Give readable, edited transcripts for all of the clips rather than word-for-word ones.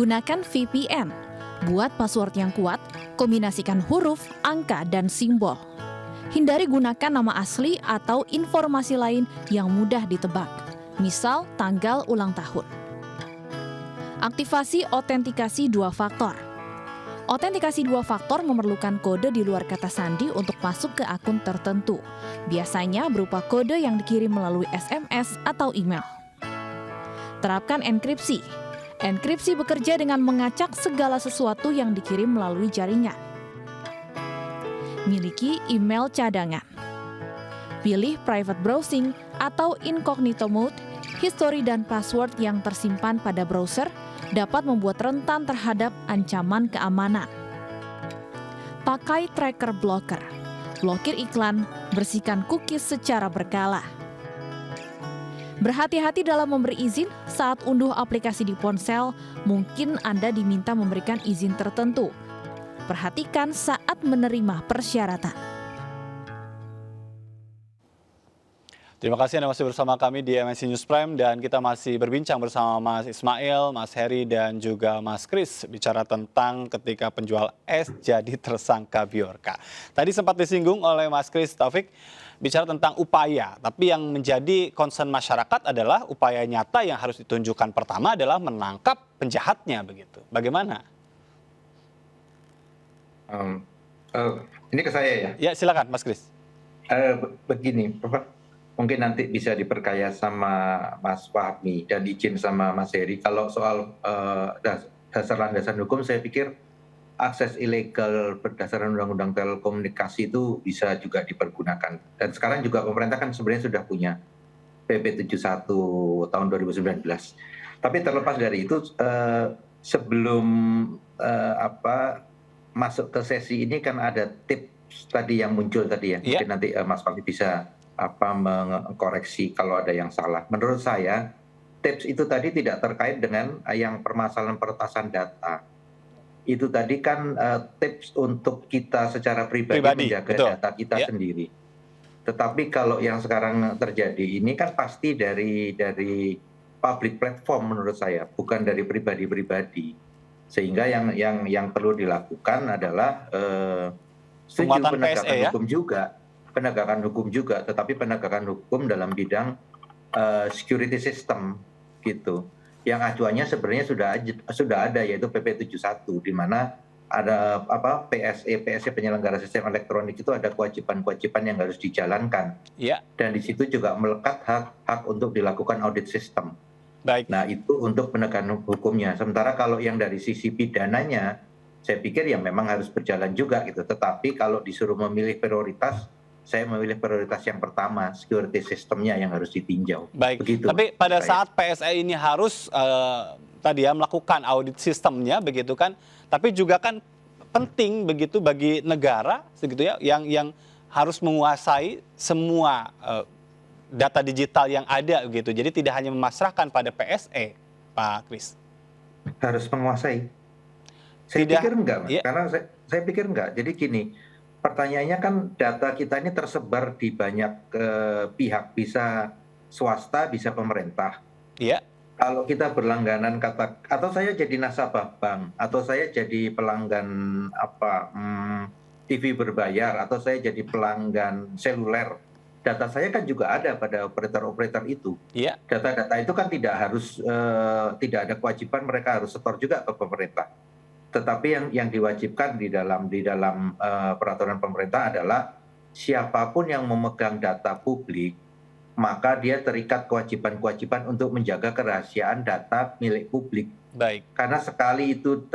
Gunakan VPN. Buat password yang kuat, kombinasikan huruf, angka, dan simbol. Hindari gunakan nama asli atau informasi lain yang mudah ditebak, misal tanggal ulang tahun. Aktivasi autentikasi dua faktor. Autentikasi dua faktor memerlukan kode di luar kata sandi untuk masuk ke akun tertentu. Biasanya berupa kode yang dikirim melalui SMS atau email. Terapkan enkripsi. Enkripsi bekerja dengan mengacak segala sesuatu yang dikirim melalui jaringan. Miliki email cadangan. Pilih private browsing atau incognito mode. Histori dan password yang tersimpan pada browser dapat membuat rentan terhadap ancaman keamanan. Pakai tracker blocker. Blokir iklan, bersihkan cookies secara berkala. Berhati-hati dalam memberi izin saat unduh aplikasi di ponsel, mungkin Anda diminta memberikan izin tertentu. Perhatikan saat menerima persyaratan. Terima kasih Anda masih bersama kami di MNC News Prime dan kita masih berbincang bersama Mas Ismail, Mas Heri dan juga Mas Kris bicara tentang ketika penjual es jadi tersangka Biorka. Tadi sempat disinggung oleh Mas Kris Taufik bicara tentang upaya, tapi yang menjadi concern masyarakat adalah upaya nyata yang harus ditunjukkan pertama adalah menangkap penjahatnya begitu. Bagaimana? Ini ke saya ya? Ya silakan Mas Kris. Begini, mungkin nanti bisa diperkaya sama Mas Fahmi dan izin sama Mas Heri. Kalau soal dasar landasan hukum, saya pikir akses ilegal berdasarkan Undang-Undang Telekomunikasi itu bisa juga dipergunakan. Dan sekarang juga pemerintah kan sebenarnya sudah punya PP 71 tahun 2019. Tapi terlepas dari itu, sebelum masuk ke sesi ini kan ada tips tadi yang muncul tadi ya. Mungkin nanti Mas Fahmi bisa mengkoreksi kalau ada yang salah. Menurut saya, tips itu tadi tidak terkait dengan yang permasalahan peretasan data. Itu tadi kan tips untuk kita secara pribadi menjaga data kita sendiri. Tetapi kalau yang sekarang terjadi ini kan pasti dari public platform menurut saya, bukan dari pribadi-pribadi. Sehingga yang perlu dilakukan adalah setuju penegakan hukum juga. Penegakan hukum juga, tetapi penegakan hukum dalam bidang security system gitu. Yang acuannya sebenarnya sudah ada yaitu PP 71 di mana ada PSE penyelenggara sistem elektronik itu ada kewajiban-kewajiban yang harus dijalankan. Dan di situ juga melekat hak untuk dilakukan audit sistem. Baik. Nah, itu untuk penegakan hukumnya. Sementara kalau yang dari sisi pidananya saya pikir ya memang harus berjalan juga gitu. Tetapi kalau disuruh memilih prioritas, saya memilih prioritas yang pertama, security sistemnya yang harus ditinjau. Baik, begitu, tapi pada saat PSE ini harus melakukan audit sistemnya begitu kan, tapi juga kan penting begitu bagi negara begitu ya yang harus menguasai semua data digital yang ada begitu. Jadi tidak hanya memasrahkan pada PSE, Pak Kris. Harus menguasai. Saya pikir enggak, Mas. Karena saya pikir enggak. Jadi gini, pertanyaannya kan data kita ini tersebar di banyak pihak, bisa swasta, bisa pemerintah. Iya. Kalau kita berlangganan atau saya jadi nasabah bank, atau saya jadi pelanggan TV berbayar, atau saya jadi pelanggan seluler, data saya kan juga ada pada operator-operator itu. Iya. Data-data itu kan tidak ada kewajiban mereka harus setor juga ke pemerintah. Tetapi yang diwajibkan di dalam peraturan pemerintah adalah siapapun yang memegang data publik, maka dia terikat kewajiban-kewajiban untuk menjaga kerahasiaan data milik publik. Baik. Karena sekali itu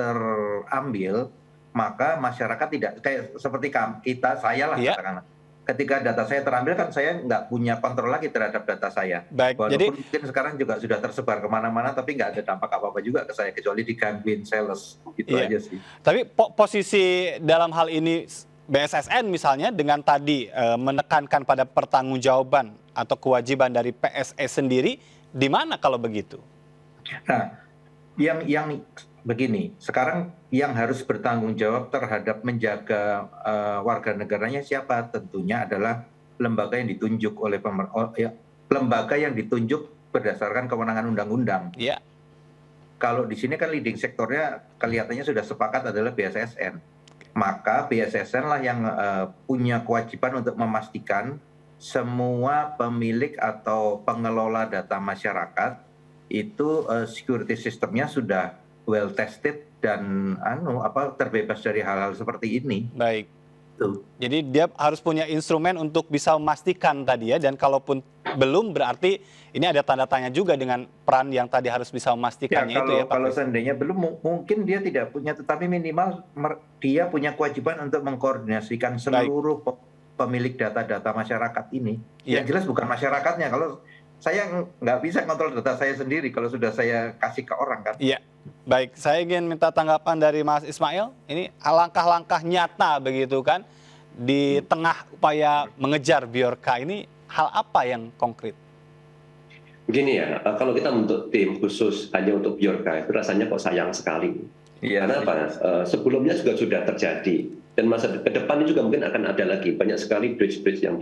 terambil, maka masyarakat tidak kayak seperti saya lah katakanlah. Ketika data saya terambil kan saya nggak punya kontrol lagi terhadap data saya. Baik, walaupun mungkin sekarang juga sudah tersebar kemana-mana, tapi nggak ada dampak apa-apa juga ke saya, kecuali digangguin sales, gitu aja sih. Tapi posisi dalam hal ini BSSN misalnya dengan tadi menekankan pada pertanggungjawaban atau kewajiban dari PSE sendiri, di mana kalau begitu? Nah, yang begini, sekarang yang harus bertanggung jawab terhadap menjaga warga negaranya siapa? Tentunya adalah lembaga yang ditunjuk lembaga yang ditunjuk berdasarkan kewenangan undang-undang. Iya. kalau di sini kan leading sektornya kelihatannya sudah sepakat adalah BSSN. Maka BSSN lah yang punya kewajiban untuk memastikan semua pemilik atau pengelola data masyarakat itu security sistemnya sudah well tested dan terbebas dari hal-hal seperti ini. Baik. Jadi dia harus punya instrumen untuk bisa memastikan tadi ya, dan kalaupun belum berarti ini ada tanda tanya juga dengan peran yang tadi harus bisa memastikannya ya, itu ya Pak. Kalau seandainya belum, mungkin dia tidak punya, tetapi minimal dia punya kewajiban untuk mengkoordinasikan seluruh pemilik data-data masyarakat ini. Yang jelas bukan masyarakatnya. Kalau saya nggak bisa kontrol data saya sendiri kalau sudah saya kasih ke orang kan. Iya. Baik, saya ingin minta tanggapan dari Mas Ismail. Ini langkah-langkah nyata begitu kan di tengah upaya mengejar Bjorka ini, hal apa yang konkret? Begini ya, kalau kita membentuk tim khusus hanya untuk Bjorka itu rasanya kok sayang sekali. Karena apa? Sebelumnya juga sudah terjadi dan masa ke depan juga mungkin akan ada lagi banyak sekali bridge-bridge yang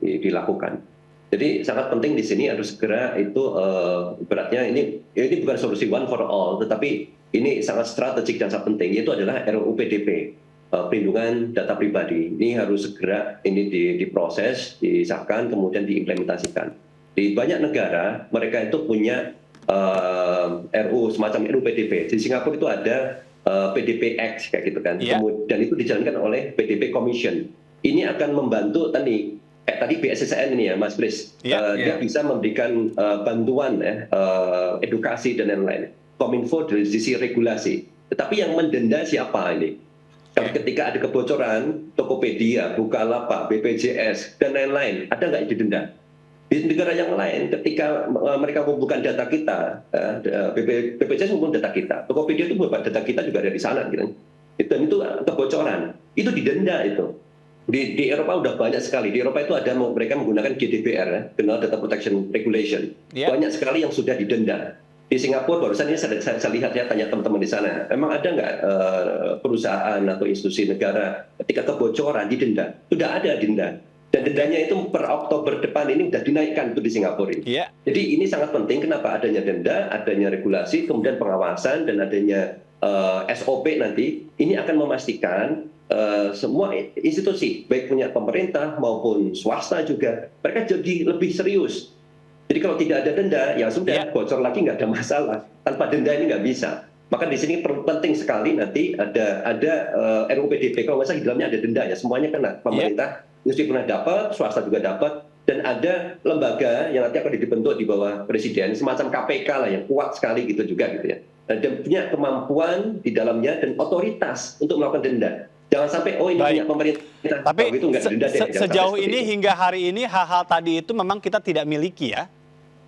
dilakukan. Jadi sangat penting di sini harus segera itu beratnya ini bukan solusi one for all, tetapi ini sangat strategik dan sangat penting, yaitu adalah RUU PDP, perlindungan data pribadi. Ini harus segera ini diproses, disahkan, kemudian diimplementasikan. Di banyak negara mereka itu punya RUU semacam RUU PDP. Di Singapura itu ada PDPX kayak gitu kan, dan itu dijalankan oleh PDP Commission. Ini akan membantu tadi BSSN ini ya Mas Kris, dia bisa memberikan bantuan edukasi dan lain-lain. Kominfo dari sisi regulasi, tetapi yang mendenda siapa ini? Ketika ada kebocoran Tokopedia, Bukalapak, BPJS dan lain-lain, ada nggak yang didenda? Di negara yang lain, ketika mereka mengumpulkan data kita, BPJS mengumpulkan data kita, Tokopedia itu buat data kita juga ada di sana, gitu. Dan itu kebocoran, itu didenda itu. Di Eropa udah banyak sekali. Di Eropa itu ada mereka menggunakan GDPR, General Data Protection Regulation. Banyak sekali yang sudah didenda. Di Singapura barusan ini saya lihat, saya tanya teman-teman di sana, memang ada nggak perusahaan atau institusi negara ketika kebocoran didenda? Sudah ada denda. Dan dendanya itu per Oktober depan ini sudah dinaikkan tuh di Singapura ini. Jadi ini sangat penting, kenapa adanya denda, adanya regulasi, kemudian pengawasan dan adanya SOP nanti ini akan memastikan semua institusi, baik punya pemerintah maupun swasta juga, mereka jadi lebih serius. Jadi kalau tidak ada denda, ya sudah, bocor lagi nggak ada masalah. Tanpa denda ini nggak bisa. Maka di sini penting sekali nanti ada RUU PDP, kalau nggak salah di dalamnya ada denda ya, semuanya kena. Pemerintah mesti pernah dapat, swasta juga dapat, dan ada lembaga yang nanti akan dibentuk di bawah presiden, semacam KPK lah yang kuat sekali gitu juga gitu ya. Dan punya kemampuan di dalamnya dan otoritas untuk melakukan denda. Jangan sampai ini punya pemerintah. Tapi itu sejauh ini hingga hari ini hal-hal tadi itu memang kita tidak miliki ya?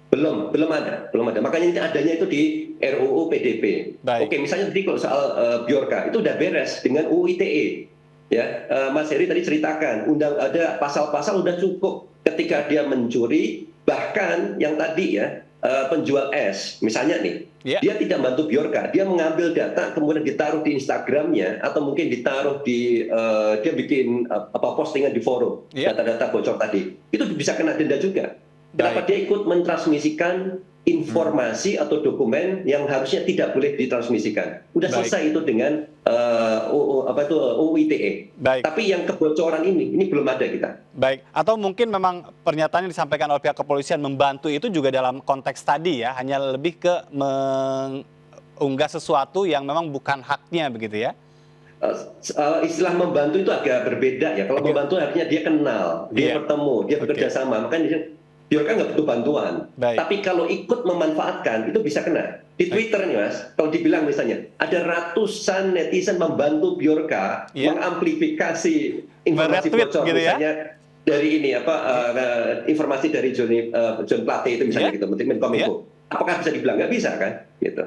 Belum ada. Makanya ini adanya itu di RUU PDP. Oke, misalnya tadi kalau soal Bjorka itu udah beres dengan UU ITE. Ya, Mas Heri tadi ceritakan, ada pasal-pasal udah cukup ketika dia mencuri, bahkan yang tadi ya penjual es, misalnya nih, dia tidak bantu Bjorka, dia mengambil data kemudian ditaruh di Instagramnya atau mungkin ditaruh di dia bikin postingan di forum data-data bocor tadi, itu bisa kena denda juga. Kenapa dia ikut mentransmisikan informasi atau dokumen yang harusnya tidak boleh ditransmisikan? Udah selesai itu dengan UU ITE. Tapi yang kebocoran ini belum ada kita. Baik, atau mungkin memang pernyataan yang disampaikan oleh pihak kepolisian membantu itu juga dalam konteks tadi ya, hanya lebih ke mengunggah sesuatu yang memang bukan haknya begitu ya? Istilah membantu itu agak berbeda ya. Kalau membantu artinya dia kenal, dia bertemu, dia bekerja sama. Makanya Bjorka nggak butuh bantuan. Tapi kalau ikut memanfaatkan, itu bisa kena. Di Twitter nih Mas, kalau dibilang misalnya, ada ratusan netizen membantu Bjorka mengamplifikasi informasi bocor, gitu misalnya dari ini, informasi dari John Plate itu misalnya gitu, Menteri Menkominfo. Apakah bisa dibilang? Nggak bisa kan? Gitu.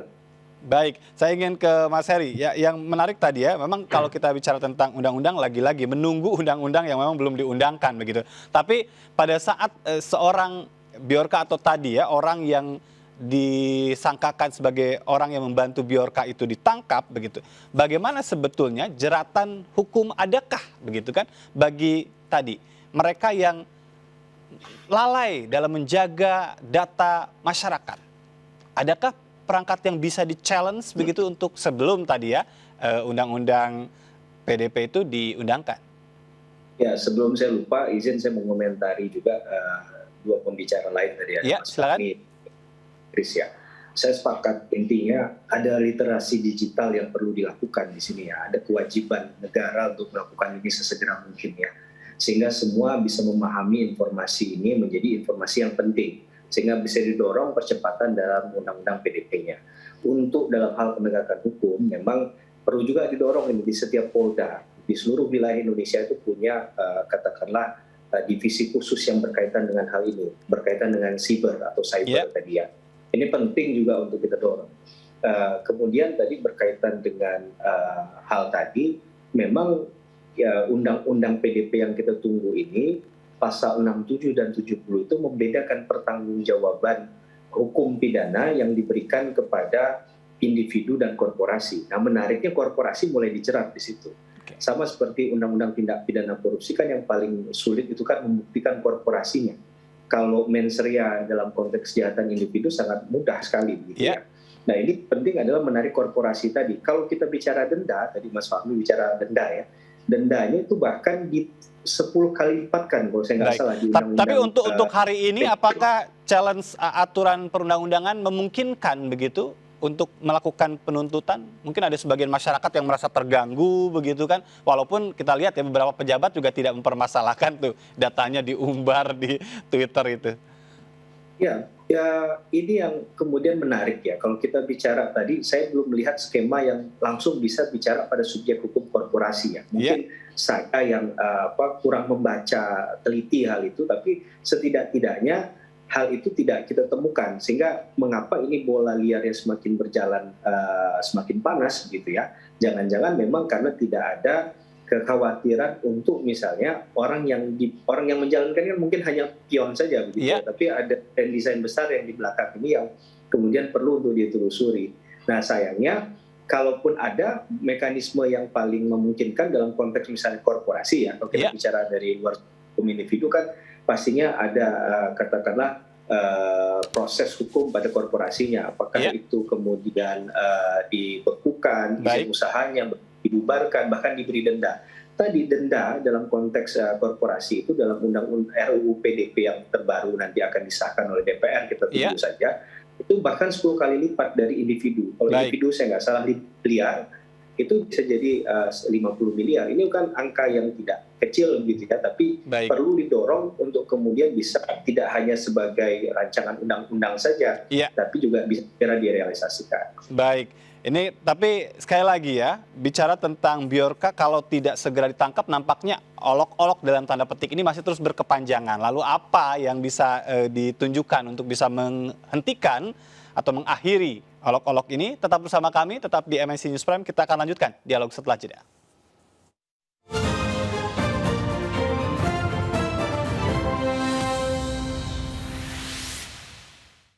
Baik, saya ingin ke Mas Heri. Ya, yang menarik tadi ya, memang kalau kita bicara tentang undang-undang, lagi-lagi menunggu undang-undang yang memang belum diundangkan begitu. Tapi pada saat seorang Bjorka atau tadi ya, orang yang disangkakan sebagai orang yang membantu Bjorka itu ditangkap begitu, bagaimana sebetulnya jeratan hukum adakah begitu kan bagi tadi mereka yang lalai dalam menjaga data masyarakat? Adakah perangkat yang bisa di-challenge begitu untuk sebelum tadi ya undang-undang PDP itu diundangkan? Ya, sebelum saya lupa, izin saya mengomentari juga dua pembicara lain tadi, ada Mas Fahmi, Chris ya. Saya sepakat, intinya ada literasi digital yang perlu dilakukan di sini ya. Ada kewajiban negara untuk melakukan ini sesegera mungkin ya. Sehingga semua bisa memahami informasi ini menjadi informasi yang penting. Sehingga bisa didorong percepatan dalam undang-undang PDP-nya. Untuk dalam hal penegakan hukum, memang perlu juga didorong ini di setiap polda. Di seluruh wilayah Indonesia itu punya katakanlah divisi khusus yang berkaitan dengan hal ini. Berkaitan dengan cyber atau cyber tadi ya. Ini penting juga untuk kita dorong. Kemudian tadi berkaitan dengan hal tadi, memang ya undang-undang PDP yang kita tunggu ini, pasal 67 dan 70 itu membedakan pertanggungjawaban hukum pidana yang diberikan kepada individu dan korporasi. Nah, menariknya korporasi mulai dijerat di situ. Sama seperti undang-undang tindak pidana korupsi kan yang paling sulit itu kan membuktikan korporasinya. Kalau mens rea dalam konteks kejahatan individu sangat mudah sekali gitu ya. Nah, ini penting adalah menarik korporasi tadi. Kalau kita bicara denda, tadi Mas Fahmi bicara denda ya. Dendanya itu bahkan di 10 kali lipat kan kalau saya nggak salah di undang-undang. Tapi untuk hari ini apakah challenge aturan perundang-undangan memungkinkan begitu untuk melakukan penuntutan? Mungkin ada sebagian masyarakat yang merasa terganggu begitu kan, walaupun kita lihat ya beberapa pejabat juga tidak mempermasalahkan tuh datanya diumbar di Twitter itu. Ya ini yang kemudian menarik ya, kalau kita bicara tadi saya belum melihat skema yang langsung bisa bicara pada subjek hukum korporasi ya. Mungkin saya yang kurang membaca teliti hal itu, tapi setidak-tidaknya hal itu tidak kita temukan, sehingga mengapa ini bola liarnya semakin berjalan semakin panas gitu ya. Jangan-jangan memang karena tidak ada kekhawatiran untuk misalnya orang yang menjalankan kan mungkin hanya pion saja begitu, tapi ada desain besar yang di belakang ini yang kemudian perlu untuk ditelusuri. Nah, sayangnya kalaupun ada mekanisme yang paling memungkinkan dalam konteks misalnya korporasi ya, kalau kita bicara dari luar hukum individu kan pastinya ada katakanlah proses hukum pada korporasinya, apakah itu kemudian dibekukan, izin usahanya dibubarkan, bahkan diberi denda. Tadi denda dalam konteks korporasi itu dalam undang-undang RUU PDP yang terbaru nanti akan disahkan oleh DPR, kita tunggu saja, itu bahkan 10 kali lipat dari individu. Kalau individu saya nggak salah miliar, itu bisa jadi 50 miliar. Ini kan angka yang tidak kecil gitu ya, tapi perlu didorong untuk kemudian bisa tidak hanya sebagai rancangan undang-undang saja, tapi juga bisa segera direalisasikan. Baik, ini tapi sekali lagi ya, bicara tentang Bjorka kalau tidak segera ditangkap nampaknya olok-olok dalam tanda petik ini masih terus berkepanjangan. Lalu apa yang bisa ditunjukkan untuk bisa menghentikan atau mengakhiri olok-olok ini? Tetap bersama kami, tetap di MNC News Prime, kita akan lanjutkan dialog setelah jeda.